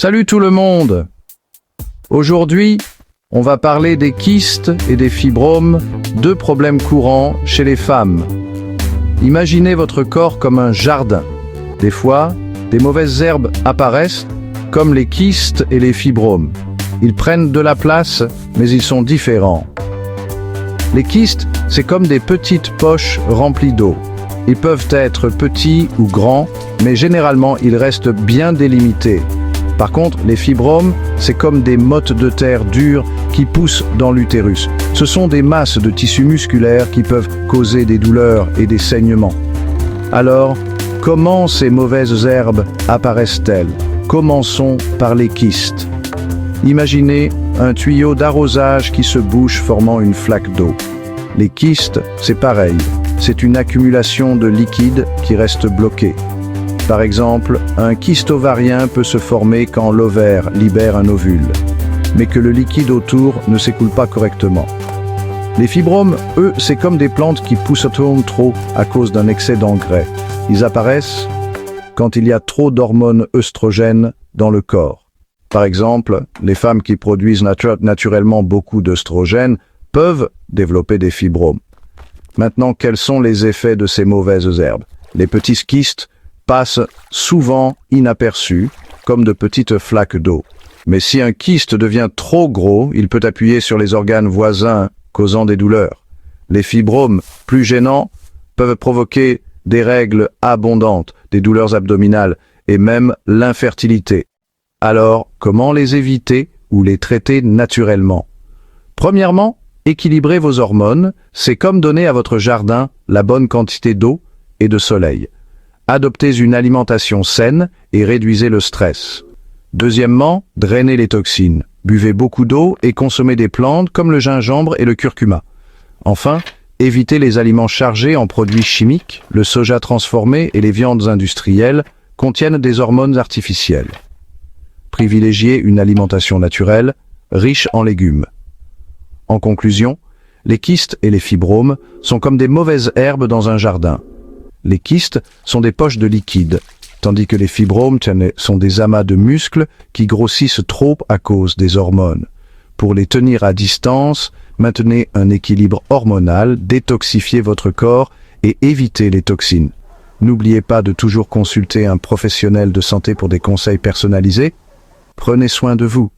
Salut tout le monde! Aujourd'hui, on va parler des kystes et des fibromes, deux problèmes courants chez les femmes. Imaginez votre corps comme un jardin. Des fois, des mauvaises herbes apparaissent, comme les kystes et les fibromes. Ils prennent de la place, mais ils sont différents. Les kystes, c'est comme des petites poches remplies d'eau. Ils peuvent être petits ou grands, mais généralement ils restent bien délimités. Par contre, les fibromes, c'est comme des mottes de terre dures qui poussent dans l'utérus. Ce sont des masses de tissus musculaires qui peuvent causer des douleurs et des saignements. Alors, comment ces mauvaises herbes apparaissent-elles? Commençons par les kystes. Imaginez un tuyau d'arrosage qui se bouche formant une flaque d'eau. Les kystes, c'est pareil. C'est une accumulation de liquide qui reste bloqué. Par exemple, un kyste ovarien peut se former quand l'ovaire libère un ovule, mais que le liquide autour ne s'écoule pas correctement. Les fibromes, eux, c'est comme des plantes qui poussent trop à cause d'un excès d'engrais. Ils apparaissent quand il y a trop d'hormones œstrogènes dans le corps. Par exemple, les femmes qui produisent naturellement beaucoup d'œstrogènes peuvent développer des fibromes. Maintenant, quels sont les effets de ces mauvaises herbes? Les petits kystes passent souvent inaperçus, comme de petites flaques d'eau. Mais si un kyste devient trop gros, il peut appuyer sur les organes voisins, causant des douleurs. Les fibromes, plus gênants, peuvent provoquer des règles abondantes, des douleurs abdominales et même l'infertilité. Alors, comment les éviter ou les traiter naturellement? Premièrement, équilibrez vos hormones, c'est comme donner à votre jardin la bonne quantité d'eau et de soleil. Adoptez une alimentation saine et réduisez le stress. Deuxièmement, drainez les toxines. Buvez beaucoup d'eau et consommez des plantes comme le gingembre et le curcuma. Enfin, évitez les aliments chargés en produits chimiques. Le soja transformé et les viandes industrielles contiennent des hormones artificielles. Privilégiez une alimentation naturelle, riche en légumes. En conclusion, les kystes et les fibromes sont comme des mauvaises herbes dans un jardin. Les kystes sont des poches de liquide, tandis que les fibromes sont des amas de muscles qui grossissent trop à cause des hormones. Pour les tenir à distance, maintenez un équilibre hormonal, détoxifiez votre corps et évitez les toxines. N'oubliez pas de toujours consulter un professionnel de santé pour des conseils personnalisés. Prenez soin de vous.